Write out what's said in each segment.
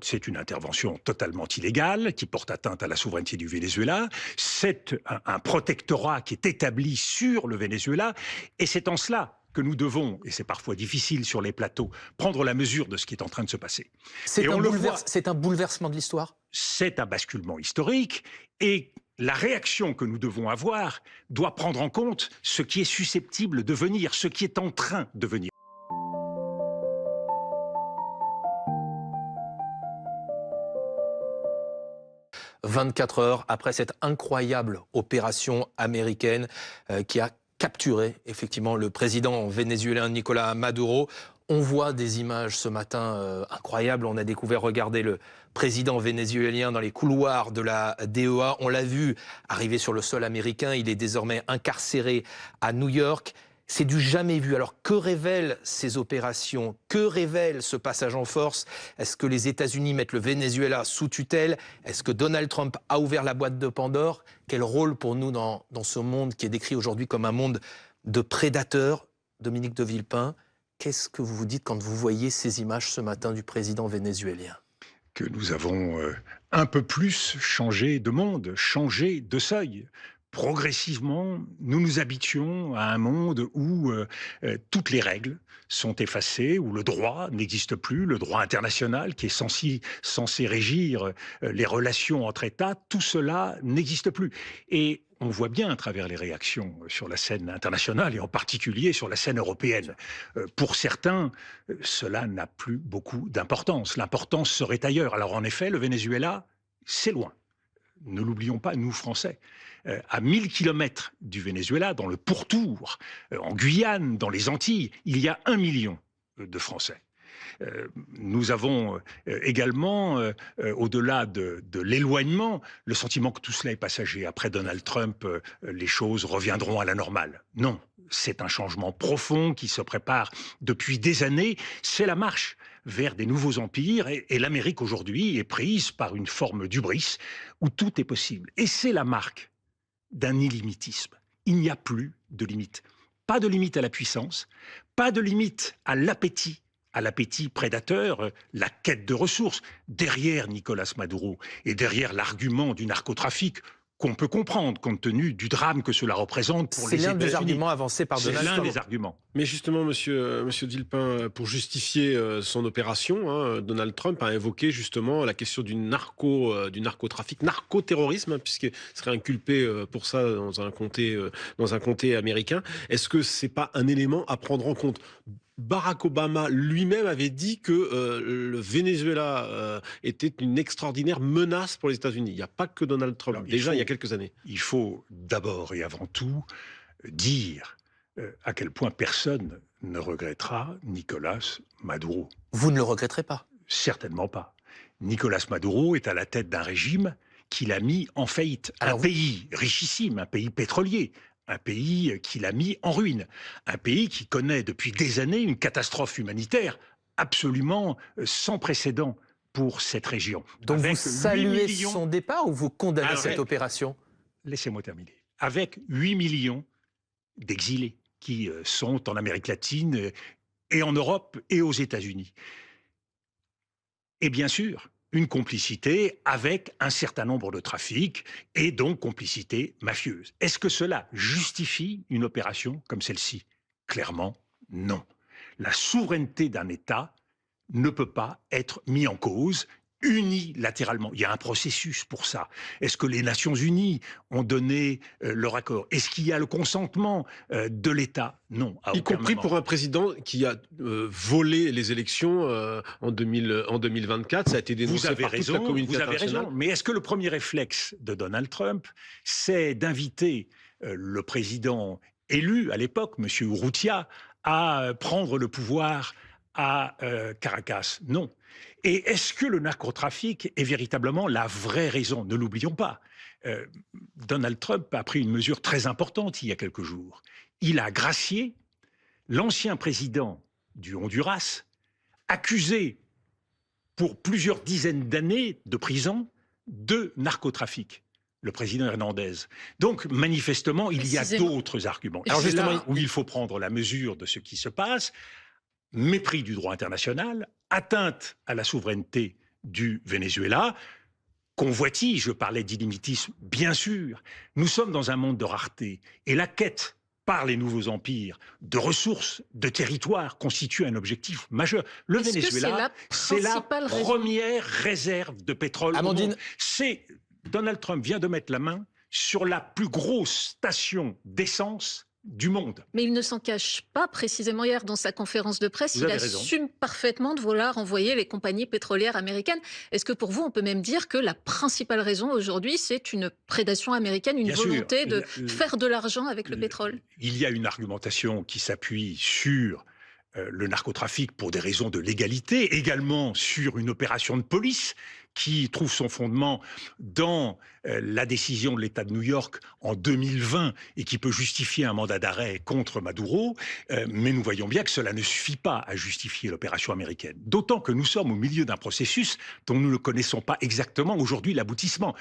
C'est une intervention totalement illégale qui porte atteinte à la souveraineté du Venezuela. C'est un protectorat qui est établi sur le Venezuela. Et c'est en cela que nous devons, et c'est parfois difficile sur les plateaux, prendre la mesure de ce qui est en train de se passer. Et on le voit, C'est un bouleversement de l'histoire. c'est un basculement historique. Et la réaction que nous devons avoir doit prendre en compte ce qui est susceptible de venir, ce qui est en train de venir. 24 heures après cette incroyable opération américaine qui a capturé effectivement le président vénézuélien Nicolás Maduro. On voit des images ce matin incroyables. On a découvert, regardez, le président vénézuélien dans les couloirs de la DEA. On l'a vu arriver sur le sol américain. Il est désormais incarcéré à New York. C'est du jamais vu. Alors que révèlent ces opérations? Que révèle ce passage en force? Est-ce que les États-Unis mettent le Venezuela sous tutelle? Est-ce que Donald Trump a ouvert la boîte de Pandore? Quel rôle pour nous dans ce monde qui est décrit aujourd'hui comme un monde de prédateurs? Dominique de Villepin, qu'est-ce que vous vous dites quand vous voyez ces images ce matin du président vénézuélien? Que nous avons un peu plus changé de monde, changé de seuil. Progressivement, nous nous habituons à un monde où toutes les règles sont effacées, où le droit n'existe plus, le droit international qui est censé régir les relations entre États, tout cela n'existe plus. Et on voit bien à travers les réactions sur la scène internationale et en particulier sur la scène européenne. Pour certains, cela n'a plus beaucoup d'importance. L'importance serait ailleurs. Alors en effet, le Venezuela, c'est loin. Ne l'oublions pas, nous Français, à 1000 kilomètres du Venezuela, dans le pourtour, en Guyane, dans les Antilles, il y a 1 million de Français. Nous avons également, au-delà de l'éloignement, le sentiment que tout cela est passager. Après Donald Trump, les choses reviendront à la normale. Non, c'est un changement profond qui se prépare depuis des années. C'est la marche vers des nouveaux empires et l'Amérique aujourd'hui est prise par une forme d'hubris où tout est possible. Et c'est la marque d'un illimitisme. Il n'y a plus de limite. Pas de limite à la puissance, pas de limite à l'appétit prédateur, la quête de ressources. Derrière Nicolás Maduro et derrière l'argument du narcotrafic, qu'on peut comprendre compte tenu du drame que cela représente pour les États-Unis. C'est l'un des arguments avancés par Donald Trump. C'est l'un des arguments. Mais justement, monsieur Villepin, pour justifier son opération, Donald Trump a invoqué justement la question du narcotrafic, narcoterrorisme, puisqu'il serait inculpé pour ça dans un comté américain. Est-ce que c'est pas un élément à prendre en compte? Barack Obama lui-même avait dit que le Venezuela était une extraordinaire menace pour les États-Unis. Il n'y a pas que Donald Trump, Alors, il y a quelques années. Il faut d'abord et avant tout dire à quel point personne ne regrettera Nicolás Maduro. Vous ne le regretterez pas? Certainement pas. Nicolás Maduro est à la tête d'un régime qui l'a mis en faillite. Un pays richissime, un pays pétrolier, un pays qui l'a mis en ruine, un pays qui connaît depuis des années une catastrophe humanitaire absolument sans précédent pour cette région. Donc vous saluez son départ ou vous condamnez cette opération? Laissez-moi terminer. Avec 8 millions d'exilés qui sont en Amérique latine et en Europe et aux États-Unis. Et bien sûr, une complicité avec un certain nombre de trafics et donc complicité mafieuse. Est-ce que cela justifie une opération comme celle-ci? Clairement, non. La souveraineté d'un État ne peut pas être mise en cause unilatéralement. Il y a un processus pour ça. Est-ce que les Nations Unies ont donné leur accord? Est-ce qu'il y a le consentement de l'État? Non, à y aucun compris moment. Pour un président qui a volé les élections en 2024. Ça a été dénoncé par toute la communauté internationale. Vous avez raison, mais est-ce que le premier réflexe de Donald Trump, c'est d'inviter le président élu à l'époque, M. Urrutia, à prendre le pouvoir à Caracas? Non. Et est-ce que le narcotrafic est véritablement la vraie raison? Ne l'oublions pas. Donald Trump a pris une mesure très importante il y a quelques jours. Il a gracié l'ancien président du Honduras, accusé pour plusieurs dizaines d'années de prison de narcotrafic, le président Hernandez. Donc, manifestement, il y a d'autres arguments. Alors justement, là où il faut prendre la mesure de ce qui se passe, mépris du droit international, atteinte à la souveraineté du Venezuela. Convoitise, je parlais d'illimitisme, bien sûr. Nous sommes dans un monde de rareté. Et la quête par les nouveaux empires de ressources, de territoires, constitue un objectif majeur. Le Venezuela, c'est la première réserve de pétrole au monde. Donald Trump vient de mettre la main sur la plus grosse station d'essence du monde. Mais il ne s'en cache pas. Précisément hier, dans sa conférence de presse, il assume parfaitement de vouloir envoyer les compagnies pétrolières américaines. Est-ce que pour vous, on peut même dire que la principale raison aujourd'hui, c'est une prédation américaine, une volonté de faire de l'argent avec le pétrole? Il y a une argumentation qui s'appuie sur le narcotrafic pour des raisons de légalité, également sur une opération de police qui trouve son fondement dans la décision de l'État de New York en 2020 et qui peut justifier un mandat d'arrêt contre Maduro. Mais nous voyons bien que cela ne suffit pas à justifier l'opération américaine. D'autant que nous sommes au milieu d'un processus dont nous ne connaissons pas exactement aujourd'hui l'aboutissement.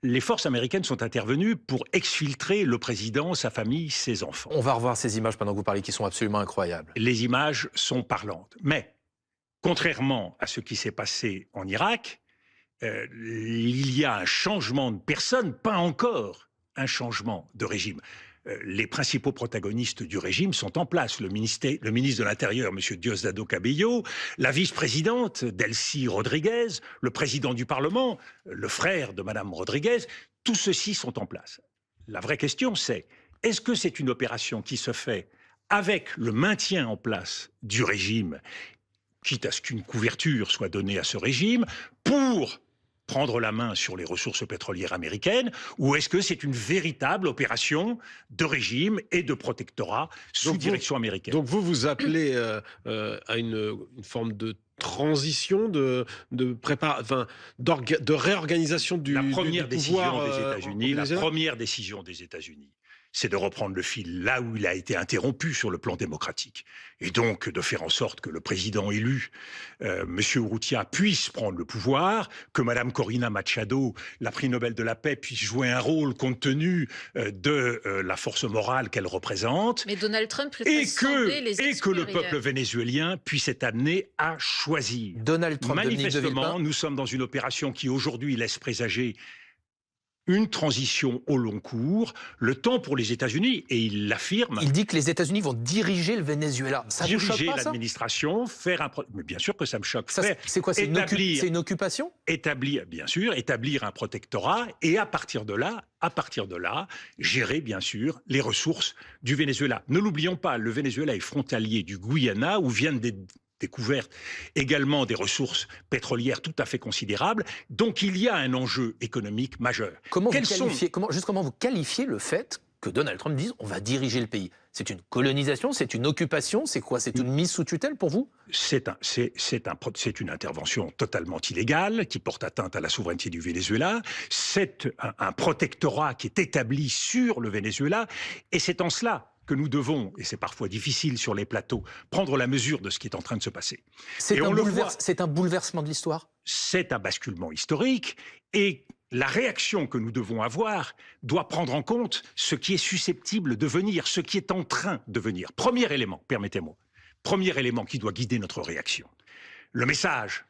Les forces américaines sont intervenues pour exfiltrer le président, sa famille, ses enfants. On va revoir ces images pendant que vous parlez qui sont absolument incroyables. Les images sont parlantes. Mais contrairement à ce qui s'est passé en Irak, il y a un changement de personne, pas encore un changement de régime. Les principaux protagonistes du régime sont en place. Le ministre de l'Intérieur, M. Diosdado Cabello, la vice-présidente, Delcy Rodriguez, le président du Parlement, le frère de Mme Rodriguez, tous ceux-ci sont en place. La vraie question, c'est, est-ce que c'est une opération qui se fait avec le maintien en place du régime, quitte à ce qu'une couverture soit donnée à ce régime, pour prendre la main sur les ressources pétrolières américaines, ou est-ce que c'est une véritable opération de régime et de protectorat sous direction américaine? Donc vous appelez à une forme de transition, de réorganisation du pouvoir des États-Unis, la première décision des États-Unis, c'est de reprendre le fil là où il a été interrompu sur le plan démocratique. Et donc de faire en sorte que le président élu, M. Urrutia, puisse prendre le pouvoir, que Mme Corina Machado, la prix Nobel de la paix, puisse jouer un rôle compte tenu de la force morale qu'elle représente. Mais Donald Trump et que le peuple vénézuélien puisse être amené à choisir. Donald Trump, manifestement, nous sommes dans une opération qui aujourd'hui laisse présager une transition au long cours, le temps pour les États-Unis, et il l'affirme. Il dit que les États-Unis vont diriger le Venezuela. Ça vous choque pas, ça ? Diriger l'administration, mais bien sûr que ça me choque. C'est quoi, c'est une occupation ? Bien sûr, établir un protectorat, et à partir de là, gérer bien sûr les ressources du Venezuela. Ne l'oublions pas, le Venezuela est frontalier du Guyana, où viennent des découverte également des ressources pétrolières tout à fait considérables. Donc il y a un enjeu économique majeur. Comment vous qualifiez le fait que Donald Trump dise on va diriger le pays? C'est une colonisation, c'est une occupation, c'est quoi? C'est une mise sous tutelle pour vous? C'est une intervention totalement illégale qui porte atteinte à la souveraineté du Venezuela. C'est un protectorat qui est établi sur le Venezuela, et c'est en cela que nous devons, et c'est parfois difficile sur les plateaux, prendre la mesure de ce qui est en train de se passer. C'est un bouleversement de l'histoire? C'est un basculement historique, et la réaction que nous devons avoir doit prendre en compte ce qui est susceptible de venir, ce qui est en train de venir. Premier élément, permettez-moi, premier élément qui doit guider notre réaction. Le message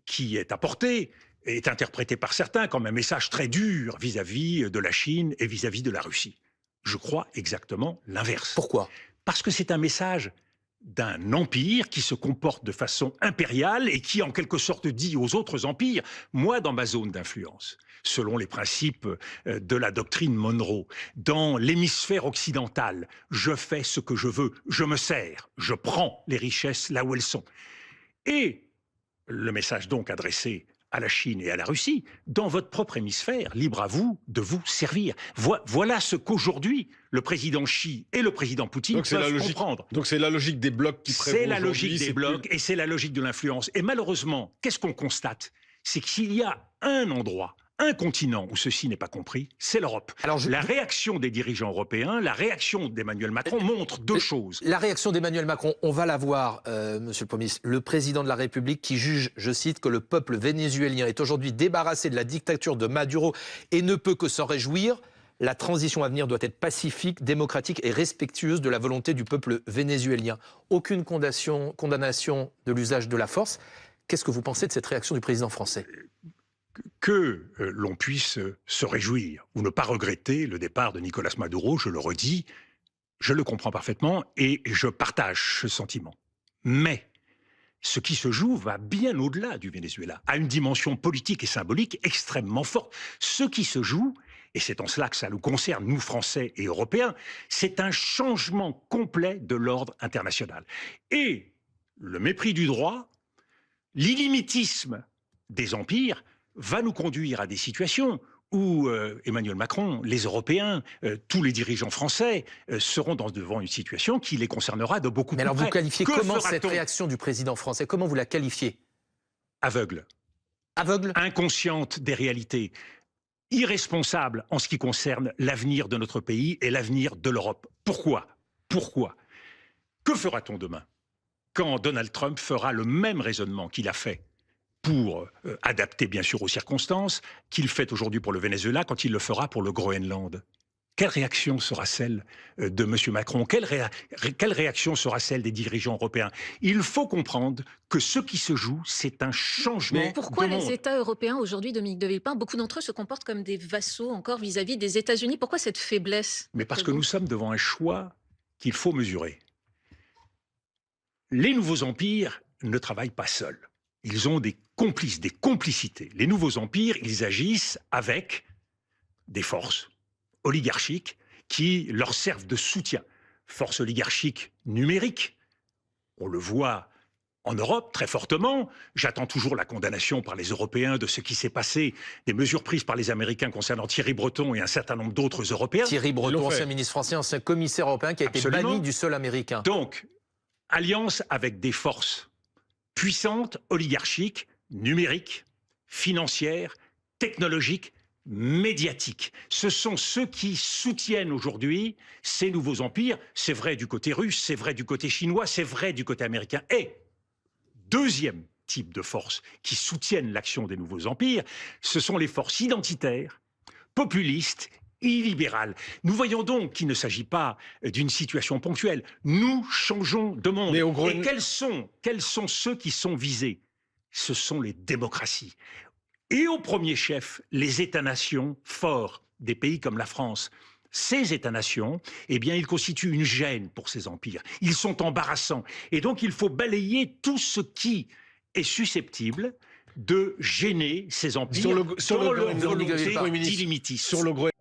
qui est apporté est interprété par certains comme un message très dur vis-à-vis de la Chine et vis-à-vis de la Russie. Je crois exactement l'inverse. Pourquoi? Parce que c'est un message d'un empire qui se comporte de façon impériale et qui, en quelque sorte, dit aux autres empires « moi, dans ma zone d'influence », selon les principes de la doctrine Monroe, dans l'hémisphère occidental, je fais ce que je veux, je me sers, je prends les richesses là où elles sont. Et le message donc adressé à la Chine et à la Russie, dans votre propre hémisphère, libre à vous de vous servir. Voilà ce qu'aujourd'hui le président Xi et le président Poutine peuvent comprendre. Donc c'est la logique des blocs qui prévaut. C'est la logique des blocs et c'est la logique de l'influence. Et malheureusement, qu'est-ce qu'on constate? C'est que s'il y a un endroit, un continent où ceci n'est pas compris, c'est l'Europe. La réaction des dirigeants européens, la réaction d'Emmanuel Macron montre deux choses. La réaction d'Emmanuel Macron, on va la voir, Monsieur le Premier ministre. Le président de la République qui juge, je cite, que le peuple vénézuélien est aujourd'hui débarrassé de la dictature de Maduro et ne peut que s'en réjouir. La transition à venir doit être pacifique, démocratique et respectueuse de la volonté du peuple vénézuélien. Aucune condamnation de l'usage de la force. Qu'est-ce que vous pensez de cette réaction du président français? Que l'on puisse se réjouir ou ne pas regretter le départ de Nicolas Maduro, je le redis, je le comprends parfaitement et je partage ce sentiment. Mais ce qui se joue va bien au-delà du Venezuela, a une dimension politique et symbolique extrêmement forte. Ce qui se joue, et c'est en cela que ça nous concerne, nous Français et Européens, c'est un changement complet de l'ordre international. Et le mépris du droit, l'illimitisme des empires va nous conduire à des situations où Emmanuel Macron, les Européens, tous les dirigeants français seront devant une situation qui les concernera de beaucoup plus près. Mais alors vous qualifiez comment cette réaction du président français? Comment vous la qualifiez? Aveugle. Aveugle? Inconsciente des réalités. Irresponsable en ce qui concerne l'avenir de notre pays et l'avenir de l'Europe. Pourquoi? Pourquoi? Que fera-t-on demain quand Donald Trump fera le même raisonnement qu'il a fait pour adapter bien sûr aux circonstances, qu'il fait aujourd'hui pour le Venezuela, quand il le fera pour le Groenland? Quelle réaction sera celle de M. Macron? Quelle réaction sera celle des dirigeants européens? Il faut comprendre que ce qui se joue, c'est un changement de monde. Pourquoi les États européens aujourd'hui, Dominique de Villepin, beaucoup d'entre eux se comportent comme des vassaux encore vis-à-vis des États-Unis? Pourquoi cette faiblesse? Mais parce que nous sommes devant un choix qu'il faut mesurer. Les nouveaux empires ne travaillent pas seuls. Ils ont des complices, des complicités. Les nouveaux empires, ils agissent avec des forces oligarchiques qui leur servent de soutien. Forces oligarchiques numériques, on le voit en Europe très fortement. J'attends toujours la condamnation par les Européens de ce qui s'est passé, des mesures prises par les Américains concernant Thierry Breton et un certain nombre d'autres Européens. Thierry Breton, ancien ministre français, ancien commissaire européen qui a été banni du sol américain. Donc, alliance avec des forces puissantes, oligarchiques, numériques, financières, technologiques, médiatiques. Ce sont ceux qui soutiennent aujourd'hui ces nouveaux empires. C'est vrai du côté russe, c'est vrai du côté chinois, c'est vrai du côté américain. Et deuxième type de forces qui soutiennent l'action des nouveaux empires, ce sont les forces identitaires, populistes, illibérales. Nous voyons donc qu'il ne s'agit pas d'une situation ponctuelle. Nous changeons de monde. Et quels sont ceux qui sont visés? Ce sont les démocraties. Et au premier chef, les États-nations forts des pays comme la France. Ces États-nations, eh bien, ils constituent une gêne pour ces empires. Ils sont embarrassants. Et donc, il faut balayer tout ce qui est susceptible de gêner ces empires sur le volonté d'illimitisme.